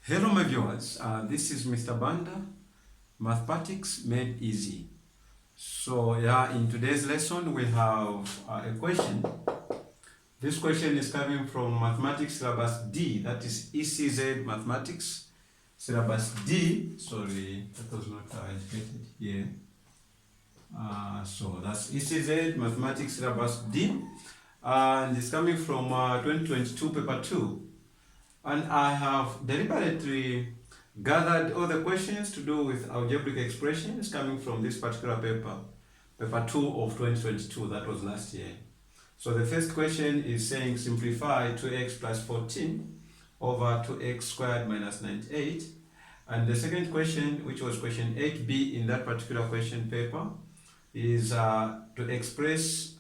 Hello my viewers, this is Mr. Banda, Mathematics Made Easy. So in today's lesson we have a question. This question is coming from Mathematics Syllabus D, that is ECZ Mathematics Syllabus D. Sorry, that was not educated here. So that's ECZ Mathematics Syllabus D, and it's coming from 2022 paper 2. And I have deliberately gathered all the questions to do with algebraic expressions coming from this particular paper, paper 2 of 2022, that was last year. So the first question is saying simplify 2x plus 14 over 2x squared minus 98. And the second question, which was question 8b in that particular question paper, is to express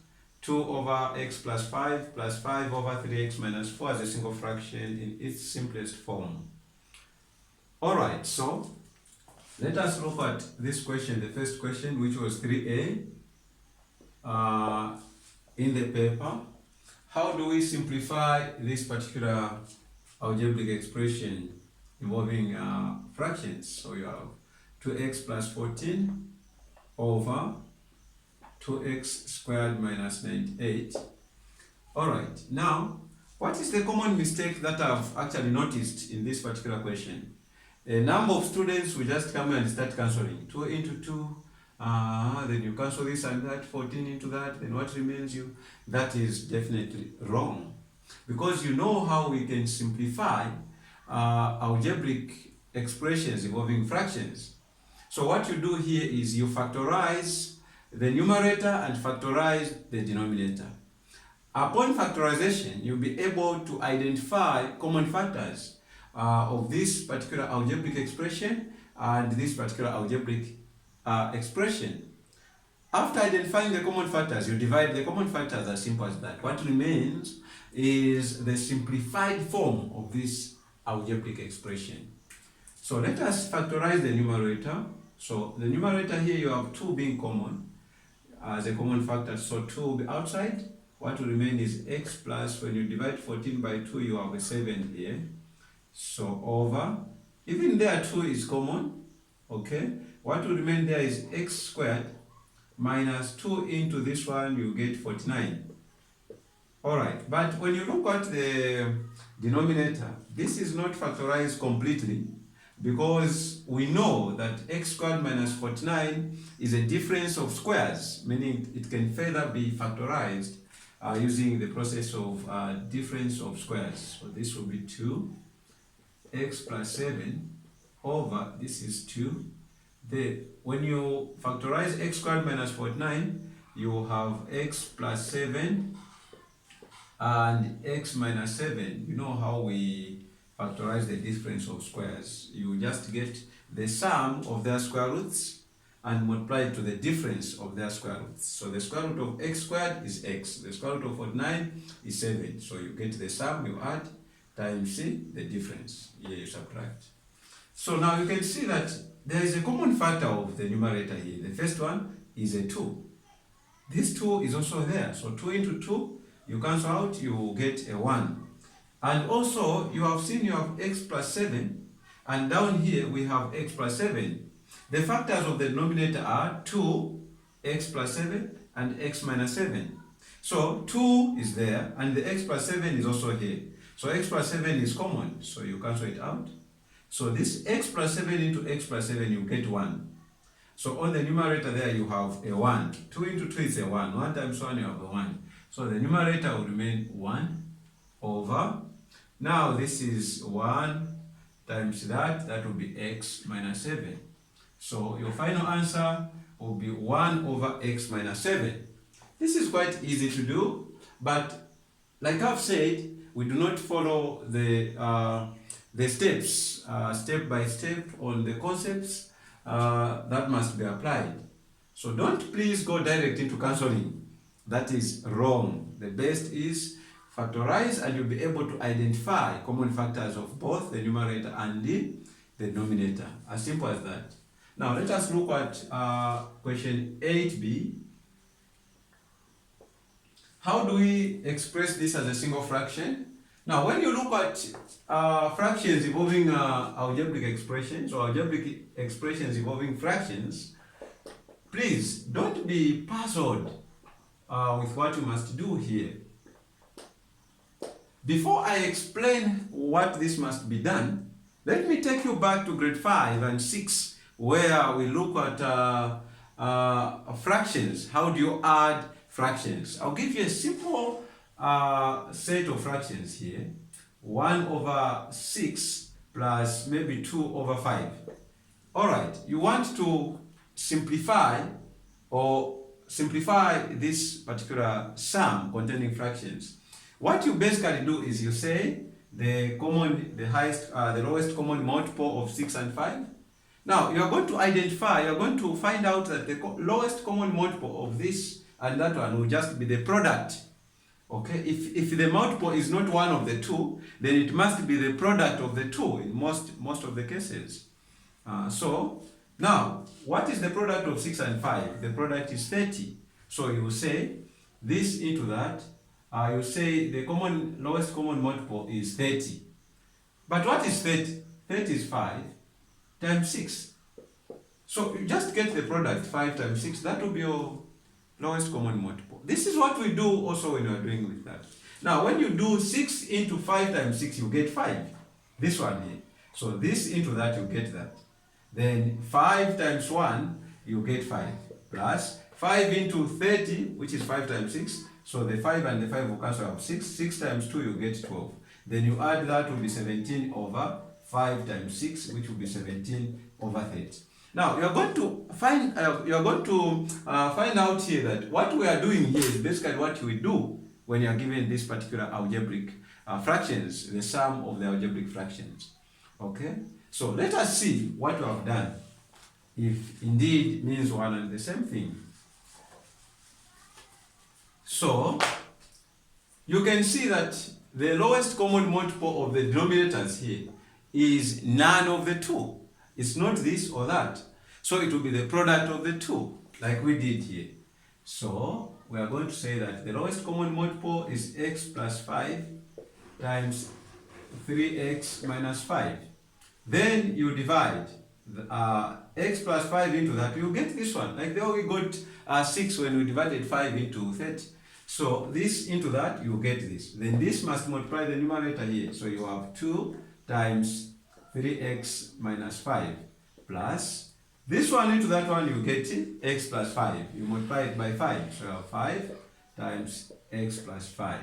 2 over x plus 5 over 3x minus 4 as a single fraction in its simplest form. Alright, so let us look at this question, the first question, which was 3a in the paper. How do we simplify this particular algebraic expression involving fractions? So you have 2x plus 14 over 2x squared minus 98. Alright, now, what is the common mistake that I've actually noticed in this particular question? A number of students will just come and start cancelling. 2 into 2, then you cancel this and that, 14 into that, then what remains you? That is definitely wrong. Because you know how we can simplify algebraic expressions involving fractions. So what you do here is you factorize the numerator and factorize the denominator. Upon factorization, you'll be able to identify common factors of this particular algebraic expression and this particular algebraic expression. After identifying the common factors, you divide the common factors as simple as that. What remains is the simplified form of this algebraic expression. So let us factorize the numerator. So the numerator here, you have 2 being common as a common factor, so 2 will be outside. What will remain is x plus, when you divide 14 by 2, you have a 7 here. So over, even there 2 is common, okay? What will remain there is x squared minus 2 into this one, you get 49. Alright, but when you look at the denominator, this is not factorized completely, because we know that x squared minus 49 is a difference of squares, meaning it can further be factorized using the process of difference of squares. So this will be 2x plus 7 over, this is 2. When you factorize x squared minus 49, you have x plus 7 and x minus 7. You know how we factorize the difference of squares. You just get the sum of their square roots and multiply it to the difference of their square roots. So the square root of x squared is x. The square root of 49 is 7. So you get the sum, you add, times the difference. Here you subtract. So now you can see that there is a common factor of the numerator here. The first one is a 2. This 2 is also there. So 2 into 2, you cancel out, you get a 1. And also, you have seen you have x plus 7, and down here we have x plus 7. The factors of the denominator are 2, x plus 7, and x minus 7. So 2 is there, and the x plus 7 is also here. So x plus 7 is common, so you cancel it out. So this x plus 7 into x plus 7, you get 1. So on the numerator there you have a 1. 2 into 2 is a 1. 1 times 1, you have a 1. So the numerator will remain 1 over, now this is 1 times that will be x minus 7. So your final answer will be 1 over x minus 7. This is quite easy to do, but like I've said, we do not follow the steps, step by step on the concepts that must be applied. So don't please go direct into cancelling. That is wrong. The best is factorize, and you'll be able to identify common factors of both the numerator and the denominator. As simple as that. Now let us look at question 8b. How do we express this as a single fraction? Now, when you look at fractions involving algebraic expressions or algebraic expressions involving fractions, please don't be puzzled with what you must do here. Before I explain what this must be done, let me take you back to grade 5 and 6, where we look at fractions. How do you add fractions? I'll give you a simple set of fractions here. 1 over 6 plus maybe 2 over 5. All right, you want to simplify this particular sum containing fractions. What you basically do is you say the lowest common multiple of 6 and 5. Now you are going to identify, you are going to find out that the lowest common multiple of this and that one will just be the product. Okay, if the multiple is not one of the two, then it must be the product of the two in most of the cases. So now, what is the product of 6 and 5? The product is 30. So you say this into that. You say the lowest common multiple is 30. But what is 30? 30 is 5 times 6. So you just get the product, 5 times 6. That will be your lowest common multiple. This is what we do also when you are doing with that. Now, when you do 6 into 5 times 6, you get 5. This one here. So this into that, you get that. Then 5 times 1, you get 5. Plus 5 into 30, which is 5 times 6. So the 5 and the 5 will cancel out. 6 times 2, you get 12. Then you add that will be 17 over 5 times 6, which will be 17 over 30. Now you are going to find out here that what we are doing here is basically what we do when you are given this particular algebraic fractions, the sum of the algebraic fractions. Okay. So let us see what we have done, if indeed means one and the same thing. So you can see that the lowest common multiple of the denominators here is none of the two. It's not this or that. So it will be the product of the two, like we did here. So we are going to say that the lowest common multiple is x plus 5 times 3x minus 5. Then you divide x plus 5 into that, you get this one. Like there we got 6 when we divided 5 into 30. So this into that, you get this. Then this must multiply the numerator here. So you have 2 times 3x minus 5 plus this one into that one, you get x plus 5. You multiply it by 5. So you have 5 times x plus 5.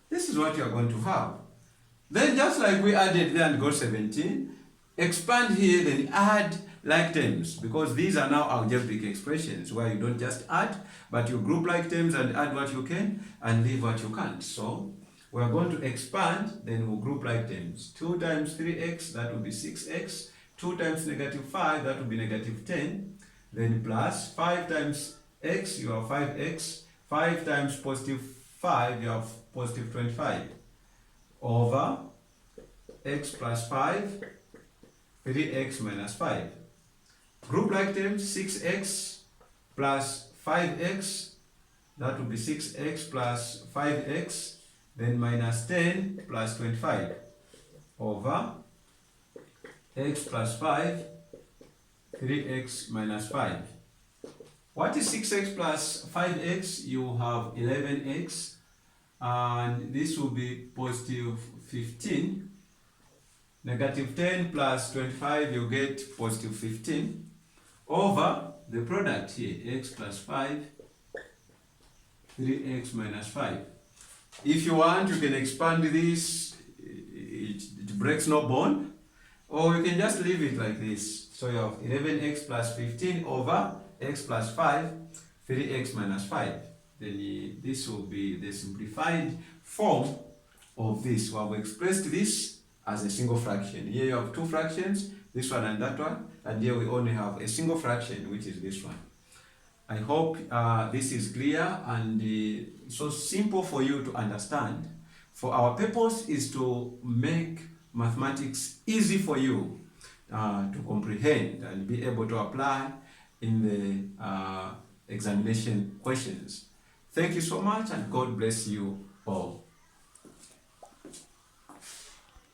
This is what you are going to have. Then just like we added there and got 17, expand here, then add like terms, because these are now algebraic expressions where you don't just add, but you group like terms and add what you can and leave what you can't. So we are going to expand, then we'll group like terms. 2 times 3x, that will be 6x. 2 times negative 5, that will be negative 10. Then plus 5 times x, you have 5x. 5 times positive 5, you have positive 25. Over x plus 5, 3x minus 5. Group like terms, 6x plus 5x, that will be 6x plus 5x, then minus 10 plus 25, over x plus 5, 3x minus 5. What is 6x plus 5x? You have 11x, and this will be positive 15. Negative 10 plus 25, you get positive 15, over the product here, x plus 5, 3x minus 5. If you want, you can expand this, it breaks no bond, or you can just leave it like this. So you have 11x plus 15 over x plus 5, 3x minus 5. Then this will be the simplified form of this. We have expressed this as a single fraction. Here you have two fractions, this one and that one, and here we only have a single fraction, which is this one. I hope this is clear and so simple for you to understand. For our purpose is to make mathematics easy for you to comprehend and be able to apply in the examination questions. Thank you so much, and God bless you all.